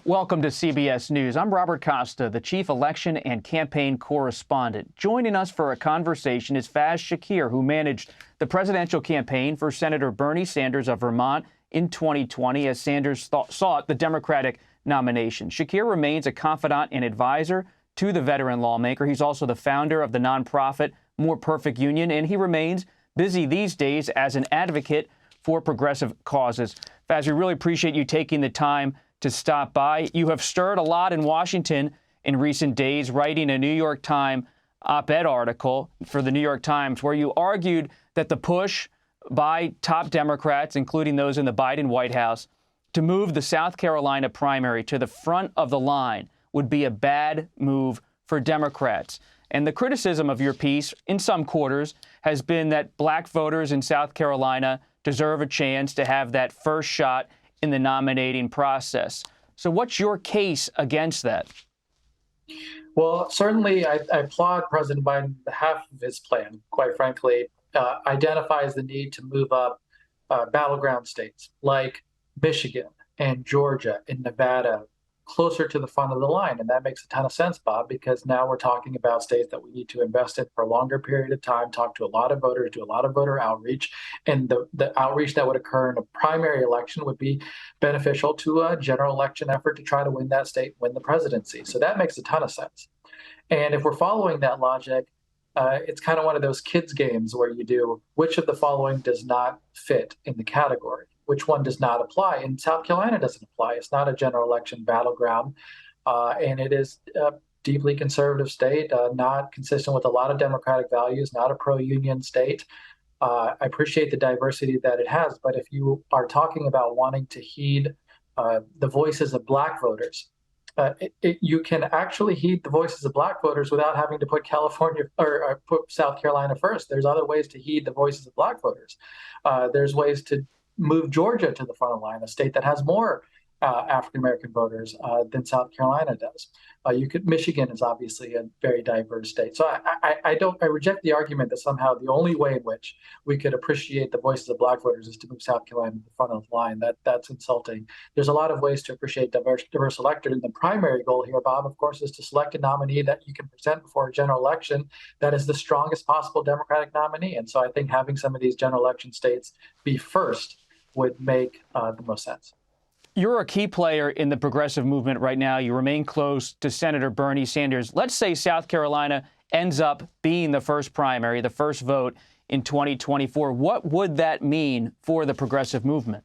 Welcome to CBS News. I'm Robert Costa, the chief election and campaign correspondent. Joining us for a conversation is Faiz Shakir, who managed the presidential campaign for Senator Bernie Sanders of Vermont in 2020 as Sanders sought the Democratic nomination. Shakir remains a confidant and advisor to the veteran lawmaker. He's also the founder of the nonprofit More Perfect Union, and he remains busy these days as an advocate for progressive causes. Faiz, we really appreciate you taking the time to stop by. You have stirred a lot in Washington in recent days, writing a New York Times op-ed article for the New York Times where you argued that the push by top Democrats, including those in the Biden White House, to move the South Carolina primary to the front of the line would be a bad move for Democrats. And the criticism of your piece in some quarters has been that black voters in South Carolina deserve a chance to have that first shot in the nominating process. So what's your case against that? Well, certainly I applaud President Biden on behalf of his plan, quite frankly, identifies the need to move up battleground states like Michigan and Georgia and Nevada closer to the front of the line. And that makes a ton of sense, Bob, because now we're talking about states that we need to invest in for a longer period of time, talk to a lot of voters, do a lot of voter outreach. And the outreach that would occur in a primary election would be beneficial to a general election effort to try to win that state, win the presidency. So that makes a ton of sense. And if we're following that logic, it's kind of one of those kids games where you do which of the following does not fit in the category. Which one does not apply? And South Carolina doesn't apply. It's not a general election battleground, and it is a deeply conservative state, not consistent with a lot of democratic values, not a pro-union state. I appreciate the diversity that it has, but if you are talking about wanting to heed the voices of black voters, you can actually heed the voices of black voters without having to put California or put South Carolina first. There's other ways to heed the voices of black voters. There's ways to move Georgia to the front of the line, a state that has more African-American voters than South Carolina does. Michigan is obviously a very diverse state. So I reject the argument that somehow the only way in which we could appreciate the voices of black voters is to move South Carolina to the front of the line. That's insulting. There's a lot of ways to appreciate diverse electorate. And the primary goal here, Bob, of course, is to select a nominee that you can present before a general election that is the strongest possible Democratic nominee. And so I think having some of these general election states be first would make the most sense. You're a key player in the progressive movement right now. You remain close to Senator Bernie Sanders. Let's say South Carolina ends up being the first primary, the first vote in 2024. What would that mean for the progressive movement?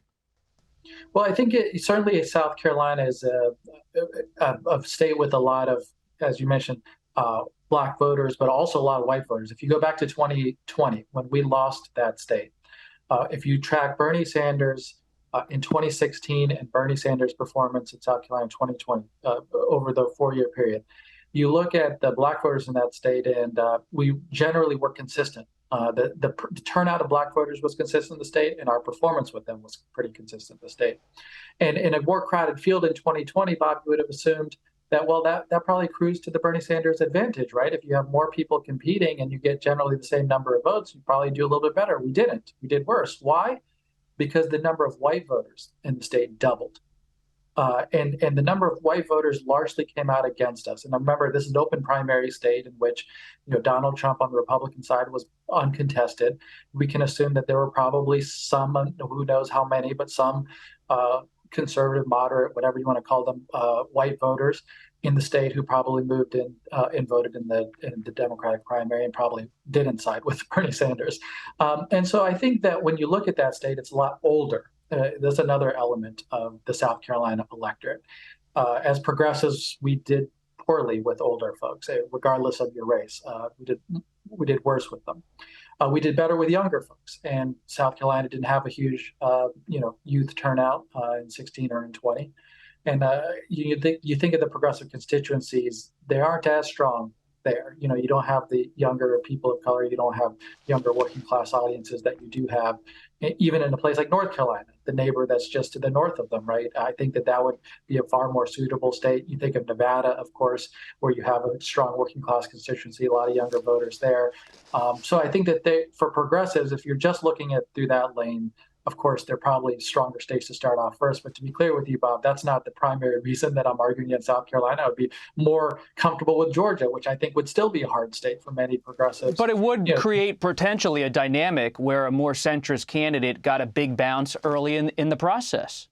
Well, I think certainly South Carolina is a state with a lot of, as you mentioned, black voters, but also a lot of white voters. If you go back to 2020, when we lost that state, if you track Bernie Sanders in 2016 and Bernie Sanders' performance in South Carolina in 2020 over the 4-year period, you look at the black voters in that state, and we generally were consistent. The turnout of black voters was consistent in the state, and our performance with them was pretty consistent in the state. And in a more crowded field in 2020, Bob, you would have assumed that, well, that probably accrues to the Bernie Sanders advantage, right? If you have more people competing and you get generally the same number of votes, you probably do a little bit better. We didn't. We did worse. Why? Because the number of white voters in the state doubled. And the number of white voters largely came out against us. And remember, this is an open primary state in which, Donald Trump on the Republican side was uncontested. We can assume that there were probably some, who knows how many, but some conservative, moderate, whatever you want to call them, white voters in the state who probably moved in and voted in the Democratic primary and probably didn't side with Bernie Sanders. And so I think that when you look at that state, it's a lot older. There's another element of the South Carolina electorate. As progressives, we did poorly with older folks, regardless of your race. We did worse with them. We did better with younger folks, and South Carolina didn't have a huge, youth turnout in 16 or in 20. And you think of the progressive constituencies, they aren't as strong there. You don't have the younger people of color, you don't have younger working class audiences that you do have, even in a place like North Carolina, the neighbor that's just to the north of them, right? I think that would be a far more suitable state. You think of Nevada, of course, where you have a strong working class constituency, a lot of younger voters there. So I think that for progressives, if you're just looking at through that lane, of course, they're probably stronger states to start off first. But to be clear with you, Bob, that's not the primary reason that I'm arguing against South Carolina. I would be more comfortable with Georgia, which I think would still be a hard state for many progressives. But it would create potentially a dynamic where a more centrist candidate got a big bounce early in the process.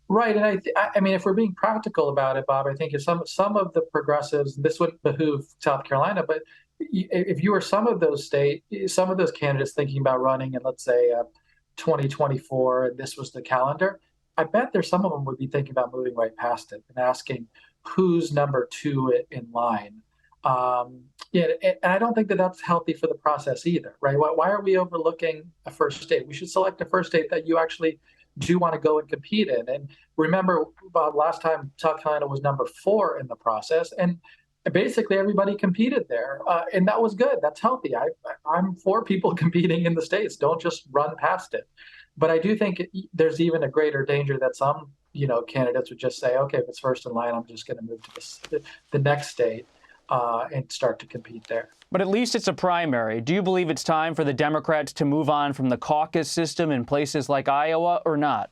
Right, and I mean, if we're being practical about it, Bob, I think if some of the progressives, this would behoove South Carolina, but if you were some of those candidates thinking about running in, let's say, 2024, and this was the calendar, I bet there's some of them would be thinking about moving right past it and asking who's number two in line. Yeah, and I don't think that that's healthy for the process either, right? Why are we overlooking a first state? We should select a first state that you actually do want to go and compete in. And remember, Bob, last time South Carolina was number 4 in the process, and basically everybody competed there, and that was good. That's healthy. I'm for people competing in the states. Don't just run past it. But I do think there's even a greater danger that some, candidates would just say, okay, if it's first in line, I'm just going to move to the next state and start to compete there. But at least it's a primary. Do you believe it's time for the Democrats to move on from the caucus system in places like Iowa or not?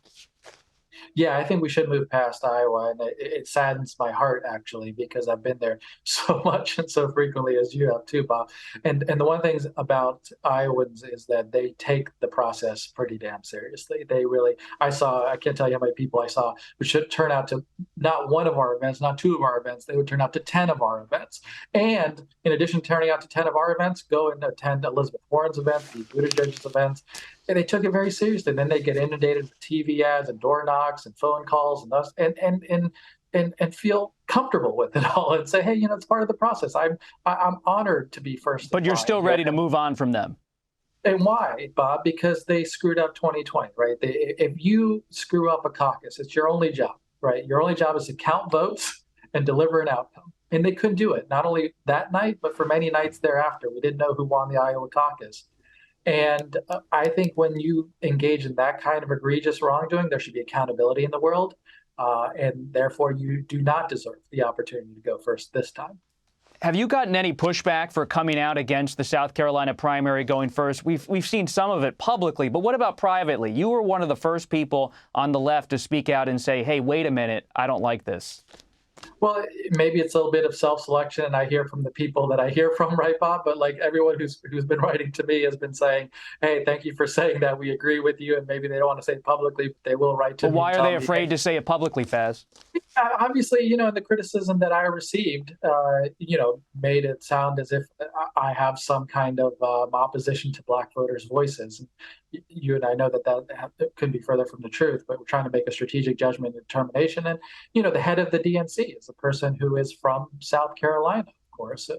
Yeah, I think we should move past Iowa, and it saddens my heart, actually, because I've been there so much and so frequently as you have too, Bob. And the one thing about Iowans is that they take the process pretty damn seriously. They really, I can't tell you how many people I saw who should turn out to not one of our events, not 2 of our events, they would turn out to 10 of our events. And in addition to turning out to 10 of our events, go and attend Elizabeth Warren's events, the Buttigieg's events. And they took it very seriously. And then they get inundated with TV ads and door knocks and phone calls and feel comfortable with it all and say, hey, it's part of the process. I'm honored to be first. But you're still ready to move on from them. And why, Bob? Because they screwed up 2020, right? If you screw up a caucus, it's your only job, right? Your only job is to count votes and deliver an outcome. And they couldn't do it, not only that night, but for many nights thereafter. We didn't know who won the Iowa caucus. And I think when you engage in that kind of egregious wrongdoing, there should be accountability in the world. And therefore, you do not deserve the opportunity to go first this time. Have you gotten any pushback for coming out against the South Carolina primary going first? We've seen some of it publicly, but what about privately? You were one of the first people on the left to speak out and say, hey, wait a minute, I don't like this. Well, maybe it's a little bit of self-selection, and I hear from the people that I hear from, right, Bob? But like everyone who's been writing to me has been saying, hey, thank you for saying that. We agree with you. And maybe they don't want to say it publicly, but they will write to me. Why are they afraid to say it publicly, Faiz? Obviously, in the criticism that I received, made it sound as if I have some kind of opposition to Black voters' voices. You and I know that couldn't be further from the truth, but we're trying to make a strategic judgment and determination. And, the head of the DNC is a person who is from South Carolina, of course.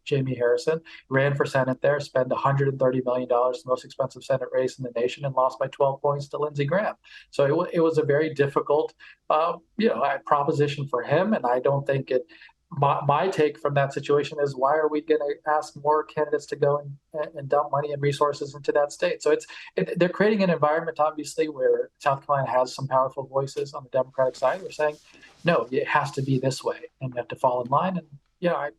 Jamie Harrison ran for Senate there, spent $130 million, the most expensive Senate race in the nation, and lost by 12 points to Lindsey Graham. So it was a very difficult, proposition for him. And I don't think my take from that situation is, why are we going to ask more candidates to go and dump money and resources into that state? So they're creating an environment, obviously, where South Carolina has some powerful voices on the Democratic side. We're saying, no, it has to be this way, and you have to fall in line. And I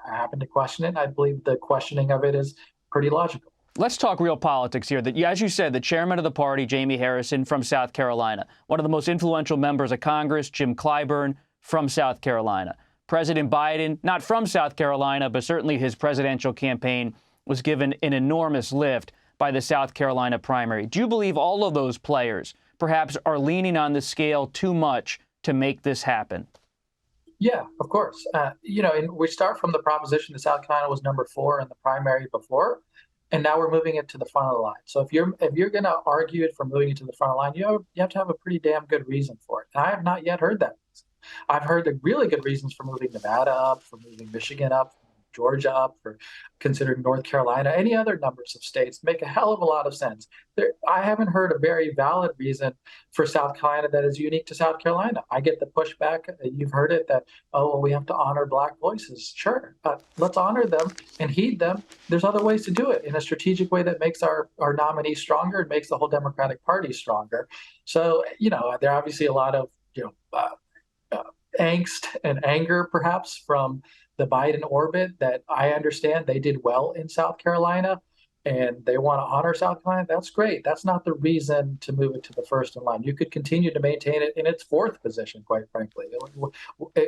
happen to question it. And I believe the questioning of it is pretty logical. Let's talk real politics here. As you said, the chairman of the party, Jamie Harrison, from South Carolina, one of the most influential members of Congress, Jim Clyburn, from South Carolina. President Biden, not from South Carolina, but certainly his presidential campaign was given an enormous lift by the South Carolina primary. Do you believe all of those players perhaps are leaning on the scale too much to make this happen? Yeah, of course. And we start from the proposition that South Carolina was number 4 in the primary before, and now we're moving it to the front of the line. So if you're going to argue it for moving it to the front of the line, you have to have a pretty damn good reason for it. And I have not yet heard that. I've heard the really good reasons for moving Nevada up, for moving Michigan up, Georgia up, for considering North Carolina, any other numbers of states make a hell of a lot of sense. I haven't heard a very valid reason for South Carolina that is unique to South Carolina. I get the pushback, you've heard it, that, we have to honor Black voices. Sure, let's honor them and heed them. There's other ways to do it in a strategic way that makes our nominee stronger and makes the whole Democratic Party stronger. So, there are obviously a lot of, angst and anger, perhaps, from the Biden orbit that I understand. They did well in South Carolina. and they want to honor South Carolina, that's great. That's not the reason to move it to the first in line. You could continue to maintain it in its fourth position, quite frankly.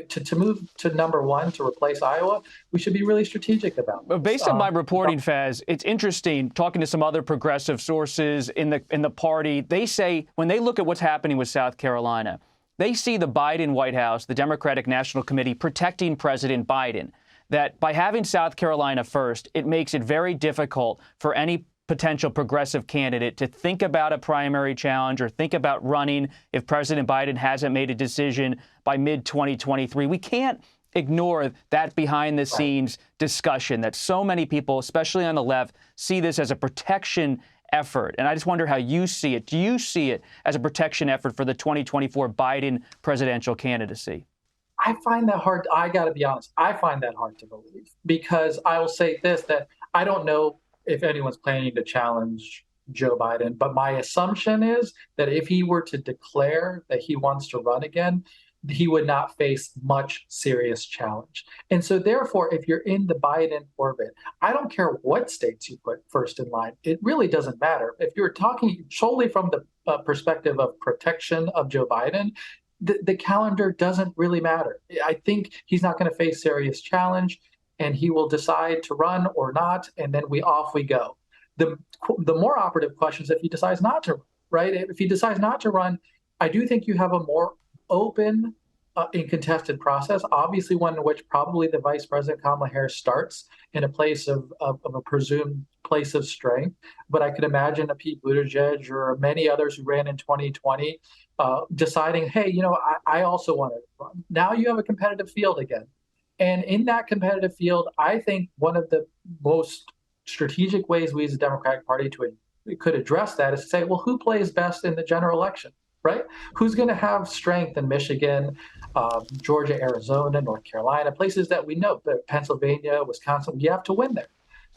To move to number one to replace Iowa, we should be really strategic about But this. based on my reporting, Faiz, it's interesting talking to some other progressive sources in the party. They say when they look at what's happening with South Carolina, they see the Biden White House, the Democratic National Committee, protecting President Biden. That by having South Carolina first, it makes it very difficult for any potential progressive candidate to think about a primary challenge or think about running if President Biden hasn't made a decision by mid-2023. We can't ignore that behind-the-scenes discussion that so many people, especially on the left, see this as a protection effort. And I just wonder how you see it. Do you see it as a protection effort for the 2024 Biden presidential candidacy? I find that hard. I got to be honest. I find that hard to believe because I will say this, that I don't know if anyone's planning to challenge Joe Biden, but my assumption is that if he were to declare that he wants to run again, he would not face much serious challenge. And so therefore, if you're in the Biden orbit, I don't care what states you put first in line. It really doesn't matter. If you're talking solely from the perspective of protection of Joe Biden, the calendar doesn't really matter. I think he's not going to face serious challenge, and he will decide to run or not, and then off we go. The more operative question is if he decides not to, right? If he decides not to run, I do think you have a more open and contested process, obviously one in which probably the Vice President Kamala Harris starts in a place of a presumed place of strength. But I could imagine a Pete Buttigieg or many others who ran in 2020 deciding, hey, I also want to run. Now you have a competitive field again. And in that competitive field, I think one of the most strategic ways we as a Democratic Party could address that is to say, well, who plays best in the general election, right? Who's going to have strength in Michigan, Georgia, Arizona, North Carolina, places that we know, Pennsylvania, Wisconsin, you have to win there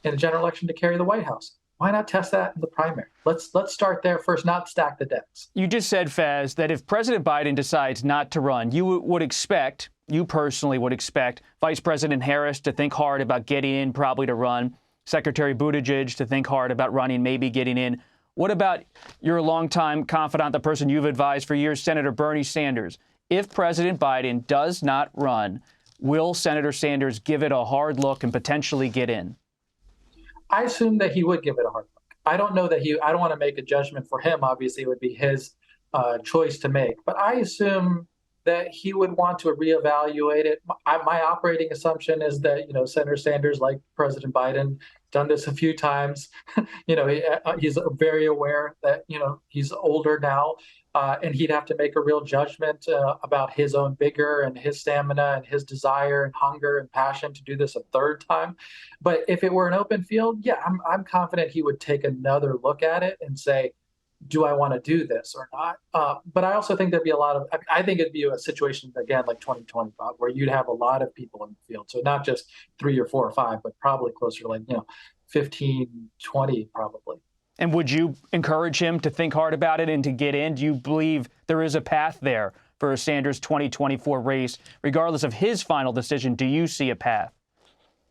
in a general election to carry the White House. Why not test that in the primary? Let's start there first, not stack the decks. You just said, Faiz, that if President Biden decides not to run, you personally would expect Vice President Harris to think hard about getting in, probably to run, Secretary Buttigieg to think hard about running, maybe getting in. What about your longtime confidant, the person you've advised for years, Senator Bernie Sanders? If President Biden does not run, will Senator Sanders give it a hard look and potentially get in? I assume that he would give it a hard look. I don't know that I don't want to make a judgment for him. Obviously, it would be his choice to make. But I assume that he would want to reevaluate it. My operating assumption is that, Senator Sanders, like President Biden, done this a few times. He's very aware that, he's older now. And he'd have to make a real judgment about his own vigor and his stamina and his desire and hunger and passion to do this a third time. But if it were an open field, yeah, I'm confident he would take another look at it and say, do I want to do this or not? But I also think there'd be I think it'd be a situation, again, like 2020, Bob, where you'd have a lot of people in the field. So not just 3 or 4 or 5, but probably closer to 15, 20, probably. And would you encourage him to think hard about it and to get in? Do you believe there is a path there for a Sanders 2024 race? Regardless of his final decision, do you see a path?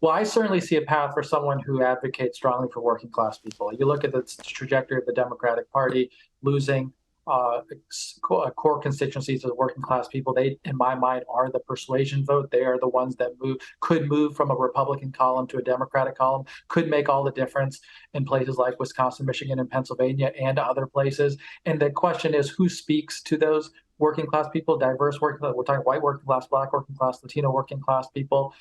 Well, I certainly see a path for someone who advocates strongly for working class people. You look at the trajectory of the Democratic Party losing core constituencies of the working class people. They, in my mind, are the persuasion vote. They are the ones that could move from a Republican column to a Democratic column, could make all the difference in places like Wisconsin, Michigan, and Pennsylvania and other places. And the question is, who speaks to those working class people, diverse working class? We're talking white working class, Black working class, Latino working class people.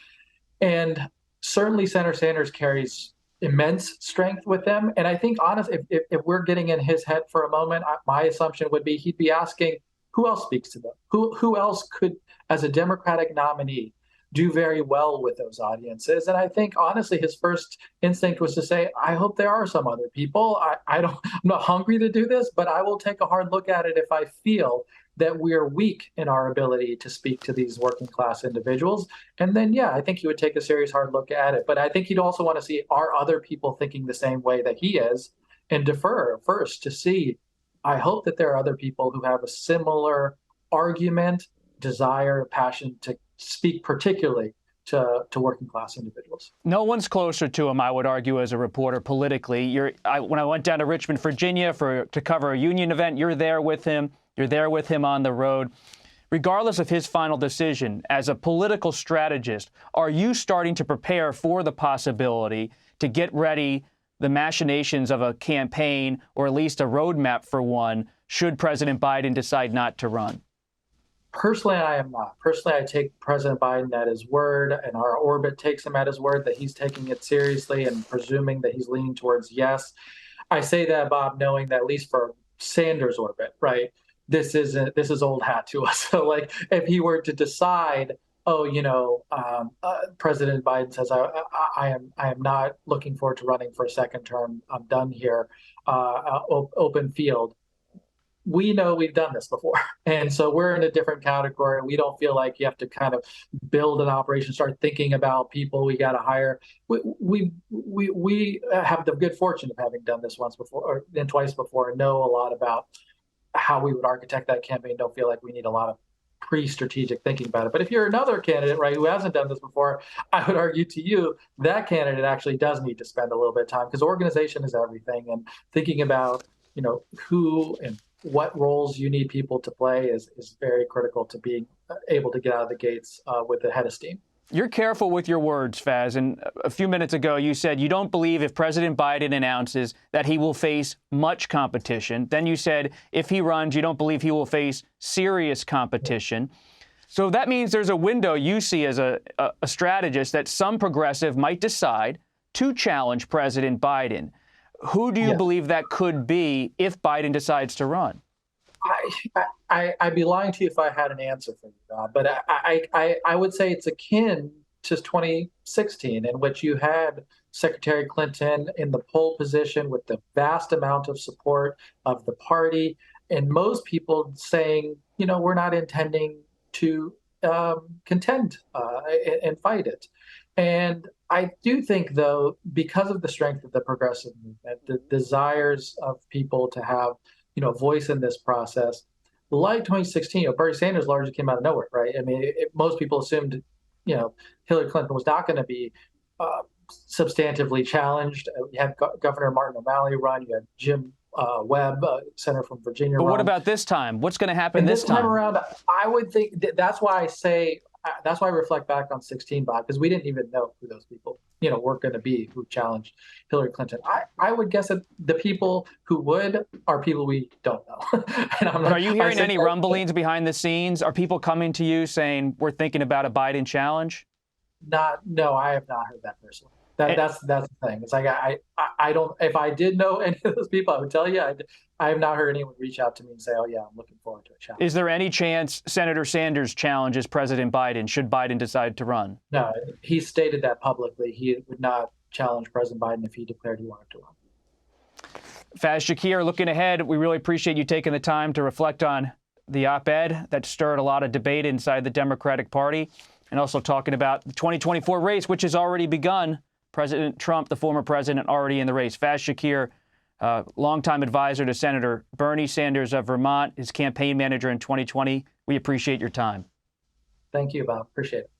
And certainly Senator Sanders carries immense strength with them. And I think, honestly, if we're getting in his head for a moment, my assumption would be he'd be asking, who else speaks to them? Who else could, as a Democratic nominee, do very well with those audiences? And I think, honestly, his first instinct was to say, I hope there are some other people. I'm not hungry to do this, but I will take a hard look at it if I feel that we are weak in our ability to speak to these working class individuals. And then, yeah, I think he would take a serious hard look at it. But I think he'd also want to see, are other people thinking the same way that he is, and defer first to see. I hope that there are other people who have a similar argument, desire, passion to speak particularly to working class individuals. No one's closer to him, I would argue, as a reporter politically. When I went down to Richmond, Virginia to cover a union event, you're there with him. You're there with him on the road. Regardless of his final decision, as a political strategist, are you starting to prepare for the possibility to get ready the machinations of a campaign, or at least a roadmap for one, should President Biden decide not to run? Personally, I am not. Personally, I take President Biden at his word, and our orbit takes him at his word that he's taking it seriously and presuming that he's leaning towards yes. I say that, Bob, knowing that at least for Sanders' orbit, right, this is old hat to us. So, like, if he were to decide, President Biden says, I am not looking forward to running for a second term. I'm done here. Open field. We know we've done this before. And so we're in a different category. We don't feel like you have to kind of build an operation, start thinking about people we got to hire. We have the good fortune of having done this once before and twice before, and know a lot about how we would architect that campaign. Don't feel like we need a lot of pre-strategic thinking about it. But if you're another candidate, right, who hasn't done this before, I would argue to you that candidate actually does need to spend a little bit of time, because organization is everything, and thinking about, who and what roles you need people to play is very critical to being able to get out of the gates with a head of steam. You're careful with your words, Faiz. And a few minutes ago, you said you don't believe if President Biden announces that he will face much competition. Then you said if he runs, you don't believe he will face serious competition. So that means there's a window you see as a strategist that some progressive might decide to challenge President Biden. Who do you believe that could be if Biden decides to run? I'd be lying to you if I had an answer for you, Rob. But I would say it's akin to 2016, in which you had Secretary Clinton in the pole position with the vast amount of support of the party, and most people saying, we're not intending to contend and fight it. And I do think, though, because of the strength of the progressive movement, the desires of people to have voice in this process, like 2016, Bernie Sanders largely came out of nowhere, right? I mean, most people assumed, Hillary Clinton was not going to be substantively challenged. You had Governor Martin O'Malley run. You had Jim Webb, senator from Virginia. But run. What about this time? What's going to happen and this time around? I would think that's why I say. That's why I reflect back on 16, Bob, because we didn't even know who those people, were going to be who challenged Hillary Clinton. I would guess that the people who would are people we don't know. And are you hearing any rumblings behind the scenes? Are people coming to you saying we're thinking about a Biden challenge? No, I have not heard that personally. That's the thing. It's like I don't. If I did know any of those people, I would tell you. I have not heard anyone reach out to me and say, "Oh yeah, I'm looking forward to a challenge." Is there any chance Senator Sanders challenges President Biden should Biden decide to run? No, he stated that publicly. He would not challenge President Biden if he declared he wanted to run. Faiz Shakir, looking ahead, we really appreciate you taking the time to reflect on the op-ed that stirred a lot of debate inside the Democratic Party, and also talking about the 2024 race, which has already begun. President Trump, the former president, already in the race. Faiz Shakir, longtime advisor to Senator Bernie Sanders of Vermont, his campaign manager in 2020. We appreciate your time. Thank you, Bob. Appreciate it.